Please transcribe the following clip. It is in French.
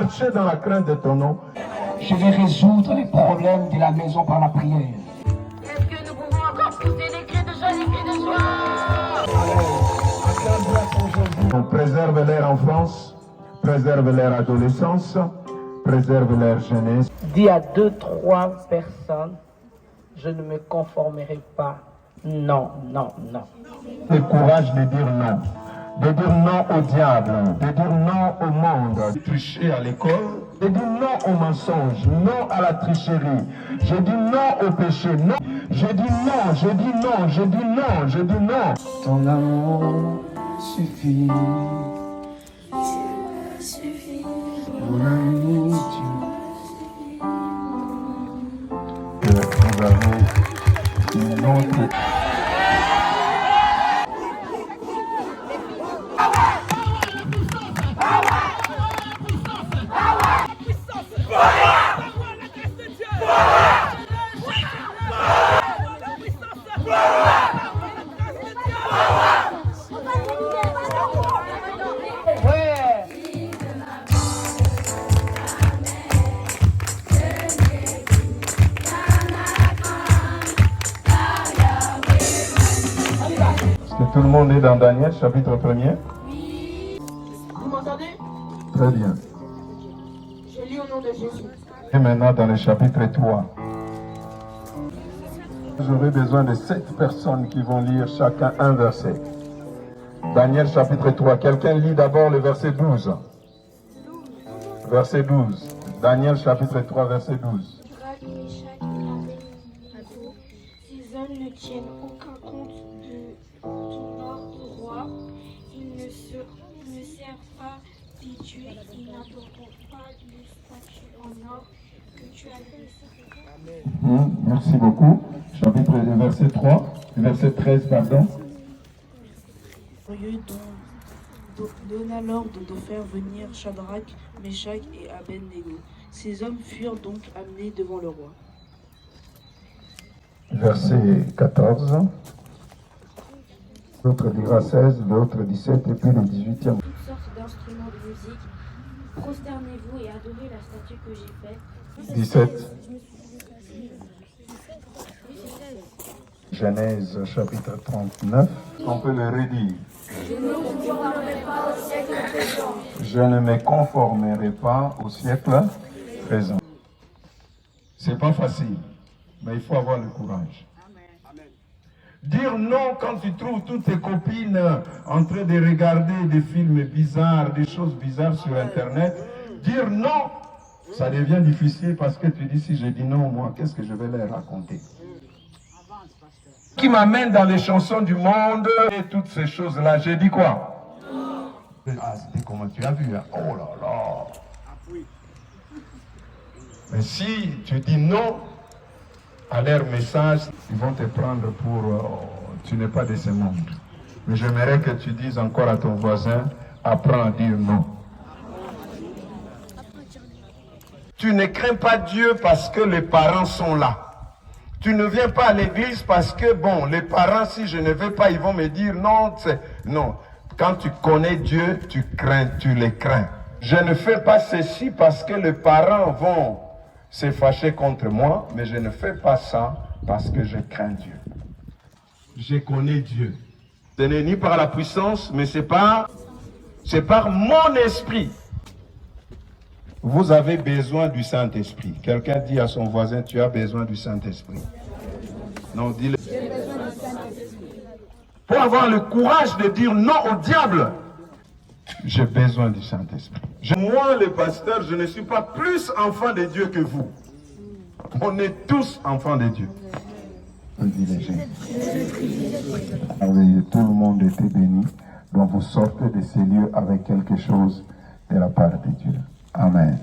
marcher dans la crainte de ton nom. Je vais résoudre les problèmes de la maison par la prière. Est-ce que nous pouvons encore pousser des cris de joie, des cris de joie? On préserve leur enfance, préserve leur adolescence, préserve leur jeunesse. Dis à 2-3 personnes, je ne me conformerai pas. Non, non, non. Le courage de dire non. De dire non au diable, de dire non au monde, de tricher à l'école, de dire non au mensonge, non à la tricherie. Je dis non au péché, non. Je dis non, je dis non, je dis non, je dis non. Ton amour suffit. Mon amour, Que vous avez une autre. Est-ce que tout le monde est dans Daniel, chapitre 1er? Oui. Vous m'entendez? Très bien. Je lis au nom de Jésus. Et maintenant dans le chapitre 3. J'aurai besoin de 7 personnes qui vont lire chacun un verset. Daniel chapitre 3. Quelqu'un lit d'abord le verset 12. Verset 12. Daniel chapitre 3, verset 12. Shadrach, Meshach et Abednego, ces hommes ne tiennent aucun compte de ton ordre, roi. Ils ne servent pas tes dieux, ils n'adoreront pas les statues en or que tu as laissées. Merci beaucoup. Chapitre verset 3, verset 13, pardon. Furieux donna l'ordre de faire venir Shadrach, Meshach et Abednego. Ces hommes furent donc amenés devant le roi. Verset 14. L'autre dira 16, l'autre 17 et puis le 18e. Toutes sortes d'instruments de musique. Prosternez-vous et adorez la statue que j'ai faite. 17. Genèse chapitre 39. On peut le redire. Je ne me conformerai pas au siècle présent. C'est pas facile, mais il faut avoir le courage. Dire non quand tu trouves toutes tes copines en train de regarder des films bizarres, des choses bizarres sur Internet. Dire non, ça devient difficile parce que tu dis si je dis non, moi, qu'est-ce que je vais leur raconter? Qui m'amène dans les chansons du monde et toutes ces choses-là, j'ai dit quoi? Ah, c'était comment tu as vu, hein? Oh là là! Mais si tu dis non à leur message, ils vont te prendre pour... tu n'es pas de ce monde. Mais j'aimerais que tu dises encore à ton voisin, apprends à dire non. Tu ne crains pas Dieu parce que les parents sont là. Tu ne viens pas à l'église parce que, bon, les parents, si je ne vais pas, ils vont me dire non. Non. Quand tu connais Dieu, tu crains, tu les crains. Je ne fais pas ceci parce que les parents vont se fâcher contre moi, mais je ne fais pas ça parce que je crains Dieu. Je connais Dieu. Ce n'est ni par la puissance, mais c'est par mon esprit. Vous avez besoin du Saint-Esprit. Quelqu'un dit à son voisin, tu as besoin du Saint-Esprit. Non, dis-le. Pour avoir le courage de dire non au diable, j'ai besoin du Saint-Esprit. Moi, le pasteur, je ne suis pas plus enfant de Dieu que vous. On est tous enfants de Dieu. Tout le monde était béni. Donc vous sortez de ces lieux avec quelque chose de la part de Dieu. Amen.